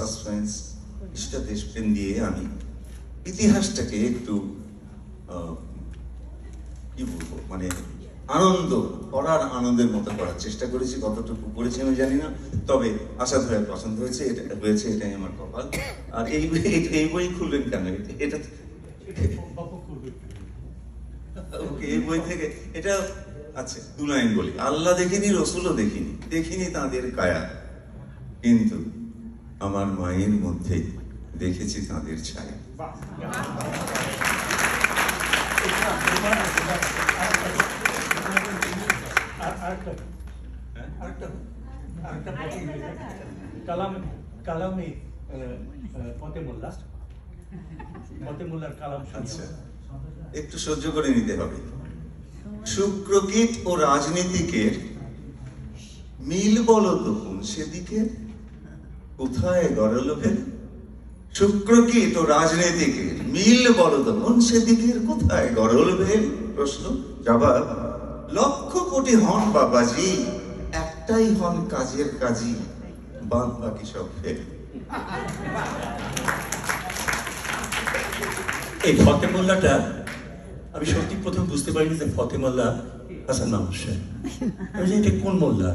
Suspense, কিছুটা দেশপ্রেম দিয়ে আমি ইতিহাসটাকে একটু কি বলবো, মানে আনন্দ, পড়ার আনন্দের মতো করার চেষ্টা করেছি। কতটুকু করেছি আমি জানি না, তবে আশা ধরে পছন্দ হয়েছে, এটাই আমার কপাল। আর এই বই খুলবেন কেন? এটা এই বই থেকে এটা, আচ্ছা 2 লাইন বলি। আল্লাহ দেখিনি, রসুলও দেখিনি তাঁদের কায়া, কিন্তু আমার মায়ের মধ্যে দেখেছি তাঁদের ছায়া। কালামে ফতেমুল্লার কালাম। আচ্ছা, একটু সহ্য করে নিতে হবে। শুক্রকীট ও রাজনীতিকের মিল বলো তো কোন সেদিকে, কোথায় গড়ল ভেল? শুক্রকীট ও রাজনীতিকের মিল বলো তো কোন সেদিকের, কোথায় গড়ল ভেল? প্রশ্ন, জবাব, লক্ষ কোটি হন বাবাজি, একটাই হন কাজের কাজী, বাদ বাকি সব ফেল। এই ফতেমুল্লাটা আমি সত্যি প্রথম বুঝতে পারিনি যে ফতেমুল্লা হাসান মাহমুদ সাহেব, আমি এটা কোন মোল্লা।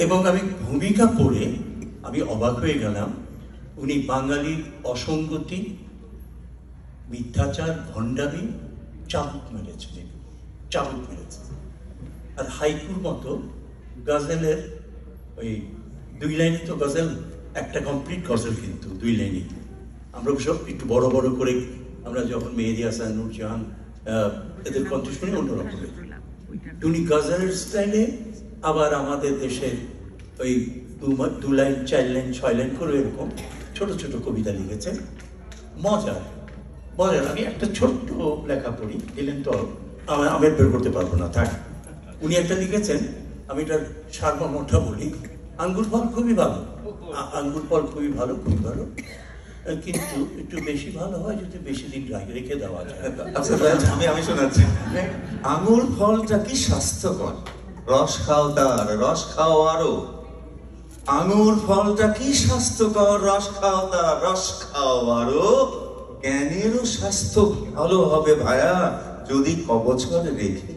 এবং আমি ভূমিকা পড়ে আমি অবাক হয়ে গেলাম। উনি বাঙালির অসঙ্গতি, মিথ্যাচার, ভণ্ডামি চাবুক মেরেছেন। আর হাইকুর মতো গজলের ওই 2 লাইনে তো গজল, একটা কমপ্লিট গজল কিন্তু 2 লাইনে। আমরা সব একটু বড় বড় করে আমরা যখন মেহেদী হাসান, নূরজাহান এদের কণ্ঠ শুনি অন্যরকমের, উনি গজলের স্টাইলে আবার আমাদের দেশের ওই 2 লাইন 4 লাইন 6 লাইন করে এরকম ছোট ছোট কবিতা লিখেছেন। মজার। আমি একটা ছোট্ট লেখা পড়ি, দিলেন তো আমি বের করতে পারবো না, থাক। উনি একটা লিখেছেন, আমি এটার সারমর্মটা বলি। আঙ্গুর ফল খুবই ভালো, খুবই ভালো, কিন্তু একটু বেশি ভালো হয় যদি বেশি দিন রেখে দেওয়া যায়। আচ্ছা, আমি শোনাচ্ছি। আঙুর ফলটা কি স্বাস্থ্যকর, রস খাও তার, রস খাও আরো। আঙুর ফলটা কি স্বাস্থ্যকর, রস খাও তার, রস খাও আরো। জ্ঞানেরও স্বাস্থ্য ভালো হবে ভায়া, যদি কবছর রেখে।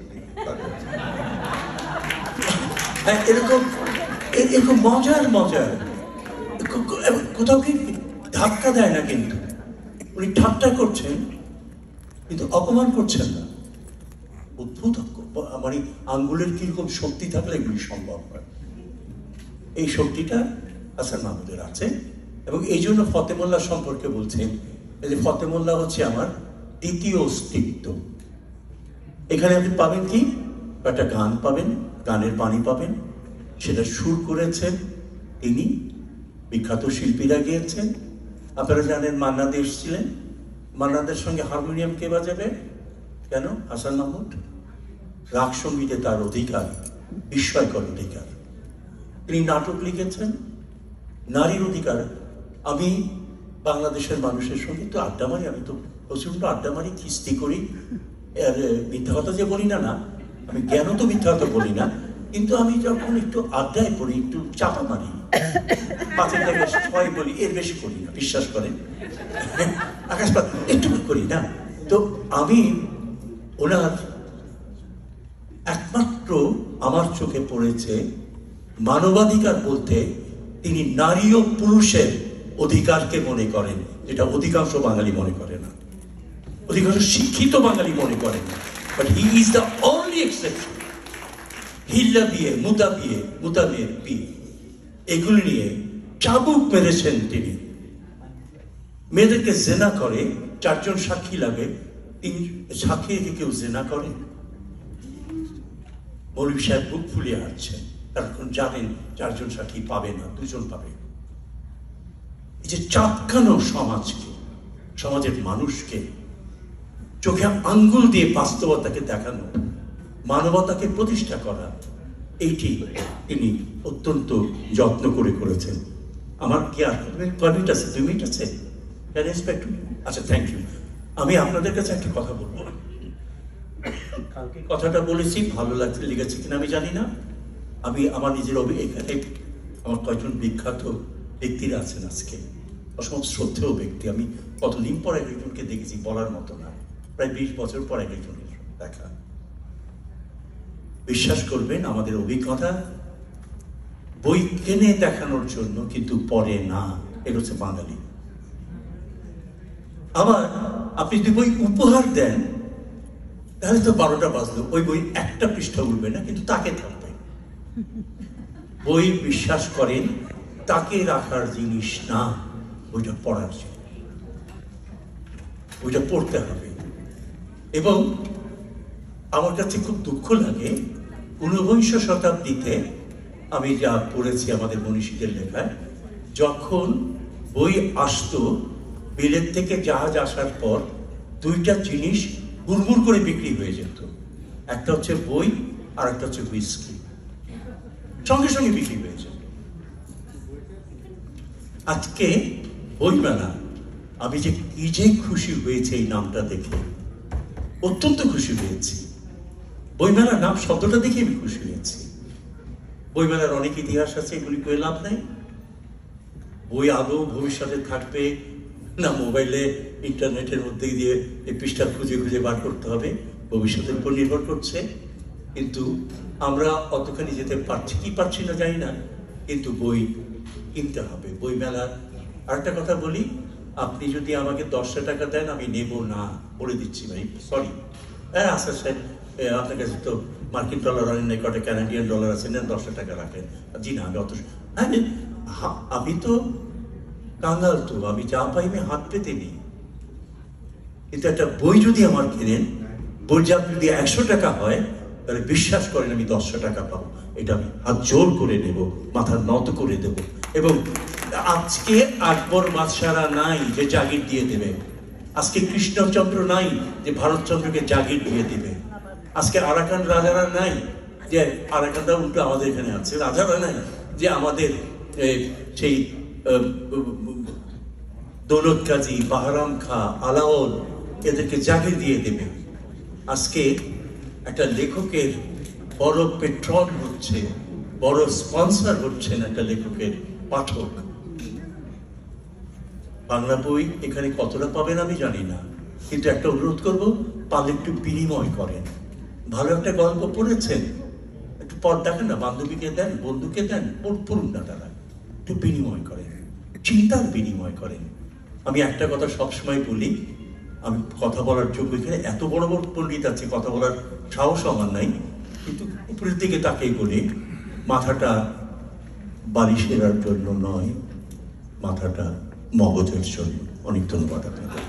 এরকম মজার কোথাও কি ধাক্কা দেয় না, কিন্তু উনি ঠাট্টা করছেন কিন্তু অপমান করছেন না। অদ্ভুত, মানে আঙ্গুলের কিরকম শক্তি থাকলে এগুলি সম্ভব হয়। এই শক্তিটা হাসান মাহমুদের আছে। এবং এই জন্য ফতেমুল্লা সম্পর্কে বলছেন যে ফতেমুল্লা হচ্ছে আমার দ্বিতীয় অস্তিত্ব। এখানে আপনি পাবেন কি, একটা গান পাবেন, গানের বাণী পাবেন, সেটা সুর করেছেন তিনি, বিখ্যাত শিল্পীরা গিয়েছেন। আপনারা জানেন মান্না দে এসেছিলেন, মান্নাদের সঙ্গে হারমোনিয়াম কে বাজাবে? কেন? হাসান মাহমুদ। রাগ সঙ্গীতে তার অধিকার, বিস্ময়কর অধিকার। তিনি নাটক লিখেছেন, নারীর অধিকার। আমি বাংলাদেশের মানুষের সঙ্গে তো আড্ডা মারি, আমি তো প্রচন্ড আড্ডা মারি, কিস্তি করি। মিথ্যা কথা যে বলি না, আমি জ্ঞান তো মিথ্যা কথা বলি না, কিন্তু আমি যখন একটু আড্ডায় পড়ি, একটু চাপা মারি, 5-এর জায়গায় 6 বলি, এর বেশি করি না, বিশ্বাস করেন। আকাশপাত একটু করি না। তো আমি ওনার একমাত্র আমার চোখে পড়েছে মানবাধিকার বলতে তিনি নারী ও পুরুষের অধিকারকে মনে করেন, যেটা অধিকাংশ বাঙালি মনে করে না, অধিকাংশ শিক্ষিত বাঙালি মনে করেন না। But he is the only exception. হিল্লা বিয়ে, মুতা বিয়ে, এগুলি নিয়ে চাবুক মেরেছেন তিনি। মেয়েদেরকে জেনা করে, 4 জন সাক্ষী লাগে, 3 সাক্ষী রেখে কেউ জেনা করে? মৌলভী সাহেব বুক ফুলিয়ে আসছেন, কারণ জানেন 4 জন সাক্ষী পাবে না, 2 জন পাবে। এই যে চাপকানো সমাজকে, সমাজের মানুষকে চোখে আঙ্গুল দিয়ে বাস্তবতাকে দেখানো, মানবতাকে প্রতিষ্ঠা করা, এইটি তিনি অত্যন্ত যত্ন করে করেছেন। আমার কি আর মিনিট আছে? 2 মিনিট আছে? আচ্ছা, থ্যাংক ইউ। আমি আপনাদের কাছে একটা কথা বলবো। কালকে কথাটা বলেছি, ভালো লাগছে, লেগেছে কিনা আমি জানি না। আমি আমার নিজের এখানে আমার কয়েকজন বিখ্যাত ব্যক্তিরা আছেন আজকে, অসম্ভব শ্রদ্ধেয় ব্যক্তি। আমি কতদিন পর একজনকে দেখেছি বলার মতো না, প্রায় 20 বছর পর একজনের দেখা। বিশ্বাস করবেন আমাদের অভিজ্ঞতা বই কিনে দেখানোর জন্য, কিন্তু পড়ে না। এটা হচ্ছে বাঙালি। আবার আপনি যদি বই উপহার দেন তাহলে তো 12টা বাজলো, ওই বই একটা পৃষ্ঠা উঠবে না, কিন্তু তাকে থাকবে। বই বিশ্বাস করেন তাকে রাখার জিনিস না, বইটা পড়ার জিনিস। বইটা পড়তে হবে। এবং আমার কাছে খুব দুঃখ লাগে, 19 শতাব্দীতে আমি যা পড়েছি আমাদের মনীষীদের লেখায়, যখন বই আসতো বিলেত থেকে জাহাজ আসার পর 2টা জিনিস হুড়মুড় করে বিক্রি হয়ে যেত। একটা হচ্ছে বই, আর একটা হচ্ছে হুইস্কি। সঙ্গে সঙ্গে বিক্রি হয়ে যেত। আজকে বইমেলা, আমি যে কি যে খুশি হয়েছে এই নামটা দেখে, অত্যন্ত খুশি হয়েছি। বইমেলার নাম শব্দটা দেখে আমি খুশি হয়েছি। বইমেলার অনেক ইতিহাস আছে, এগুলি করে লাভ নাই। বই আদৌ ভবিষ্যতে থাকবে না মোবাইলে ইন্টারনেটের মধ্যে দিয়ে এই পৃষ্ঠা খুঁজে খুঁজে বার করতে হবে, ভবিষ্যতের উপর নির্ভর করছে। কিন্তু আমরা অতখানি যেতে পারছি কি পারছি না জানি না, কিন্তু বই কিনতে হবে। বই মেলার আরেকটা কথা বলি, আপনি যদি আমাকে 10টা টাকা দেন আমি নেব না, বলে দিচ্ছি ভাই, সরি। হ্যাঁ আচ্ছা স্যার, আপনার কাছে তো মার্কিন ডলার আনেন নাই, কটা ক্যানাডিয়ান ডলার আছে, নেন 10টা টাকা রাখেন। জি না, আমি অত আমি তো কাঙ্গাল, তো আমি যা পাই আমি হাত পেতে নিই। কিন্তু একটা বই যদি আমার কেনেন, বই যদি 100 টাকা হয়, তাহলে বিশ্বাস করেন আমি 10টা টাকা পাবো। এটা আমি হাত জোর করে নেব, মাথা নত করে দেব। এবং আজকে আকবর বাদশারা নাই যে জাগির দিয়ে দেবে, আজকে কৃষ্ণচন্দ্র নাই যে ভারতচন্দ্রকে জাগির দিয়ে দেবে, আজকে আরাকান রাজারা নাই যে, আরাকানরা উল্টো আমাদের এখানে আছে, রাজারা নাই যে আমাদের সেই দৌলত কাজী, বাহারাম খা, আলাওল এদেরকে জাগির দিয়ে দেবে। আজকে একটা লেখকের বড় পেট্রন হচ্ছে, বড় স্পন্সর হচ্ছেন একটা লেখকের পাঠক। বাংলা বই এখানে কতটা পাবেন আমি জানি না, কিন্তু একটা অনুরোধ করবো, পারলে একটু বিনিময় করেন। ভালো একটা গল্প পড়েছেন, একটু পর দেখেন না, বান্ধবীকে দেন, বন্ধুকে দেন, পড়ুন না, তারা একটু বিনিময় করেন, চিন্তার বিনিময় করেন। আমি একটা কথা সবসময় বলি, আমি কথা বলার যোগ্য, এখানে এত বড় বড় পণ্ডিত আছে, কথা বলার সাহস আমার নাই, কিন্তু উপরের দিকে তাকেই বলি, মাথাটা বালিশের জন্য নয়, মাথাটা মগজের জন্য। অনেক ধন্যবাদ আপনাদের।